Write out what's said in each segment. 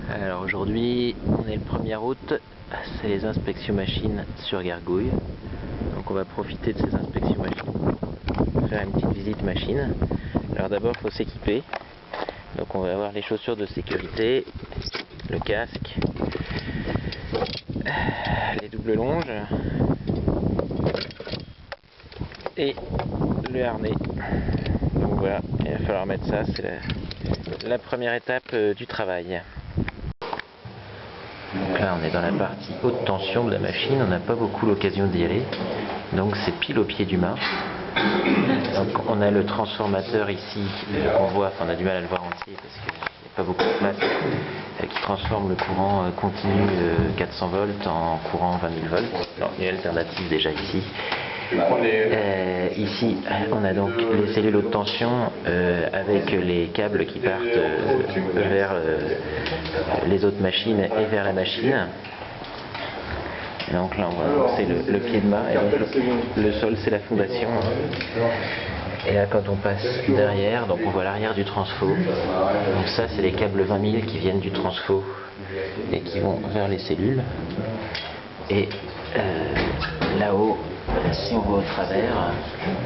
Alors aujourd'hui, on est le 1er août, c'est les inspections machines sur Gargouille. Donc on va profiter de ces inspections machines pour faire une petite visite machine. Alors d'abord, il faut s'équiper. Donc on va avoir les chaussures de sécurité, le casque, les doubles longes et le harnais. Donc voilà, il va falloir mettre ça, c'est la première étape du travail. Donc là on est dans la partie haute tension de la machine, on n'a pas beaucoup l'occasion d'y aller, donc c'est pile au pied du mât. Donc on a le transformateur ici qu'on voit, enfin on a du mal à le voir entier parce qu'il n'y a pas beaucoup de place, qui transforme le courant continu 400 volts en courant 20 000 volts. Alors il y a une alternative déjà ici. Ici on a donc les cellules haute tension avec les câbles qui partent vers les autres machines et vers la machine. Et donc là on voit c'est le pied de mât et donc le sol c'est la fondation. Et là quand on passe derrière, donc on voit l'arrière du transfo. Donc ça c'est les câbles 20 000 qui viennent du transfo et qui vont vers les cellules. Et là-haut, si on voit au travers,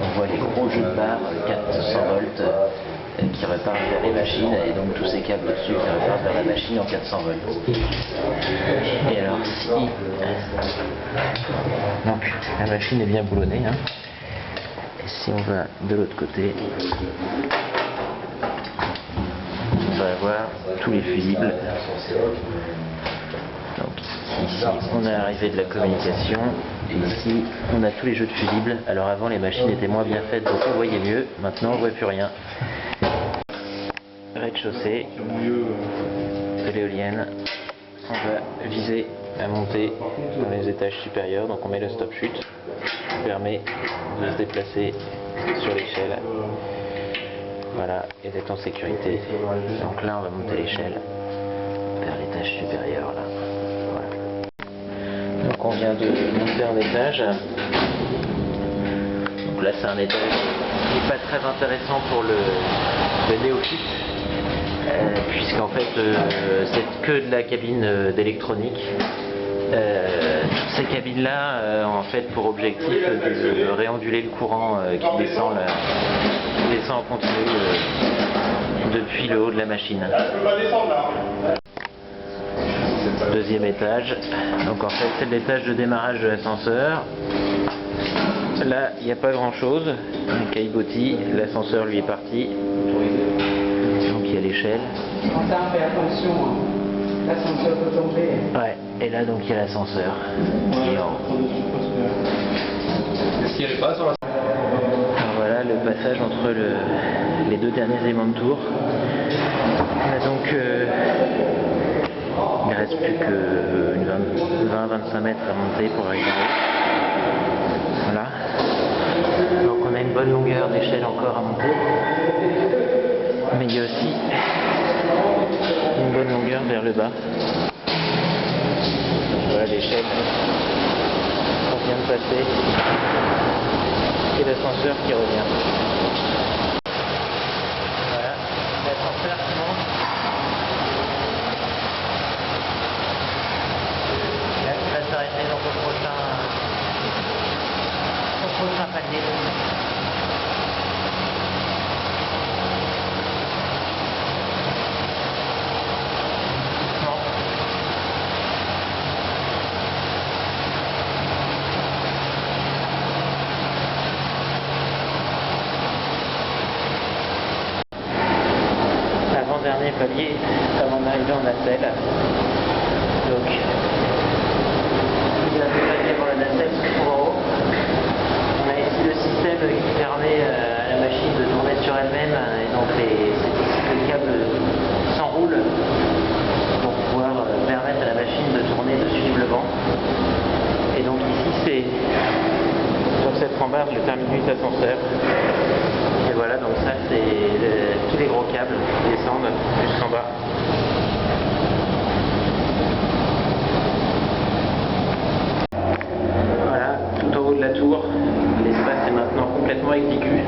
on voit les gros jeux de barres 400 volts qui repartent vers les machines et donc tous ces câbles au-dessus qui repartent vers la machine en 400 volts. Et alors si donc la machine est bien boulonnée, hein. Et si on va de l'autre côté, on va avoir tous les fusibles. Donc ici on est arrivé de la communication et ici on a tous les jeux de fusibles. Alors avant les machines étaient moins bien faites donc on voyait mieux, maintenant on voit plus rien. Rez-de-chaussée de l'éolienne, on va viser à monter dans les étages supérieurs, donc on met le stop chute qui permet de se déplacer sur l'échelle, voilà, et d'être en sécurité. Donc là on va monter l'échelle vers l'étage supérieur là. Donc on vient de monter un étage. Donc là c'est un étage qui n'est pas très intéressant pour le néophyte, puisqu'en fait c'est que de la cabine d'électronique. Toutes ces cabines là ont en fait pour objectif de réonduler le courant qui descend en continu depuis le haut de la machine. Deuxième étage, donc en fait c'est l'étage de démarrage de l'ascenseur. Là il n'y a pas grand chose, un caillebotis, l'ascenseur lui est parti, donc il y a l'échelle. Fais attention, l'ascenseur peut tomber. Ouais, et là donc il y a l'ascenseur qui est en haut. Est-ce qu'il n'y avait pas sur la... Alors voilà le passage entre les deux derniers éléments de tour. On a donc il ne reste plus que 20-25 mètres à monter pour arriver en haut. Voilà. Donc on a une bonne longueur d'échelle encore à monter. Mais il y a aussi une bonne longueur vers le bas. Voilà l'échelle qu'on vient de passer. Et l'ascenseur qui revient. Voilà. L'ascenseur qui monte. S'arrêter donc au prochain palier. Bon. L'avant-dernier palier avant d'arriver en nacelle. Donc il y a un palier avant la nacelle pour en haut. On a ici le système qui permet à la machine de tourner sur elle-même et donc c'est ici que le câble s'enroule pour pouvoir permettre à la machine de tourner, de suivre le vent. Et donc ici c'est sur cette rambarde le terminus ascenseur. Et voilà, donc ça c'est tous les gros câbles qui descendent jusqu'en bas. De la tour, l'espace est maintenant complètement exigu,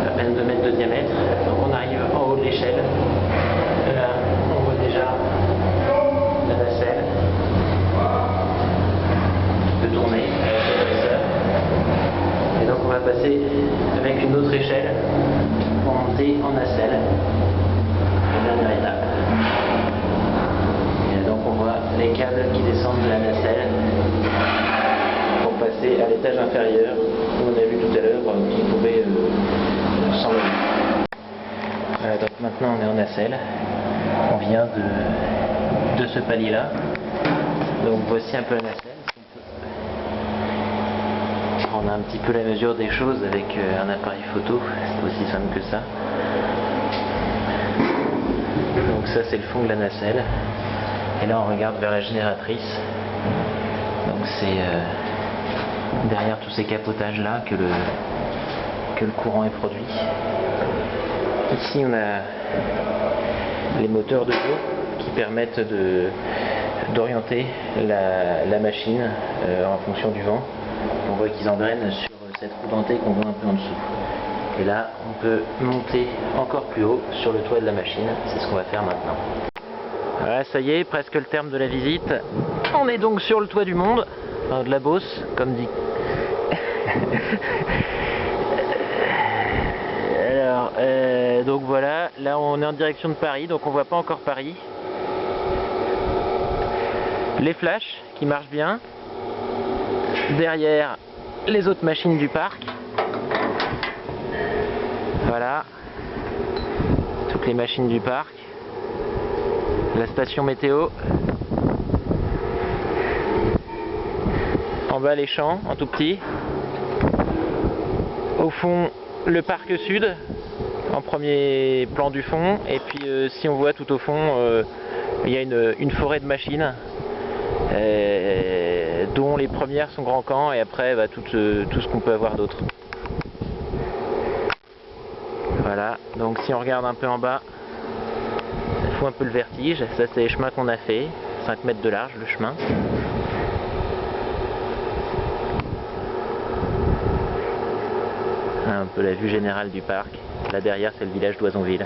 à peine 2 mètres de diamètre, donc on arrive en haut de l'échelle, là on voit déjà passer avec une autre échelle pour monter en nacelle. La dernière étape. Et donc on voit les câbles qui descendent de la nacelle pour passer à l'étage inférieur où on a vu tout à l'heure qui pouvait s'enlever. Voilà, donc maintenant on est en nacelle. On vient de ce palier là. Donc voici un peu la nacelle. On a un petit peu la mesure des choses avec un appareil photo, c'est aussi simple que ça. Donc ça c'est le fond de la nacelle. Et là on regarde vers la génératrice. Donc c'est derrière tous ces capotages là que le courant est produit. Ici on a les moteurs de dos qui permettent d'orienter la machine en fonction du vent. On voit qu'ils engrainent sur cette roue dentée qu'on voit un peu en dessous. Et là, on peut monter encore plus haut sur le toit de la machine. C'est ce qu'on va faire maintenant. Voilà, ça y est, presque le terme de la visite. On est donc sur le toit du monde, enfin, de la Beauce, comme dit. Alors, donc voilà, là on est en direction de Paris, donc on voit pas encore Paris. Les flashs qui marchent bien. Derrière, les autres machines du parc. Voilà. Toutes les machines du parc. La station météo. En bas, les champs, en tout petit. Au fond, le parc sud, en premier plan du fond. Et puis, si on voit tout au fond, il y a une forêt de machines. Dont les premières sont Grand Camp et après tout ce qu'on peut avoir d'autre. Voilà, donc si on regarde un peu en bas, il faut un peu le vertige. Ça c'est les chemins qu'on a fait, 5 mètres de large le chemin. Un peu la vue générale du parc. Là derrière c'est le village d'Oisonville.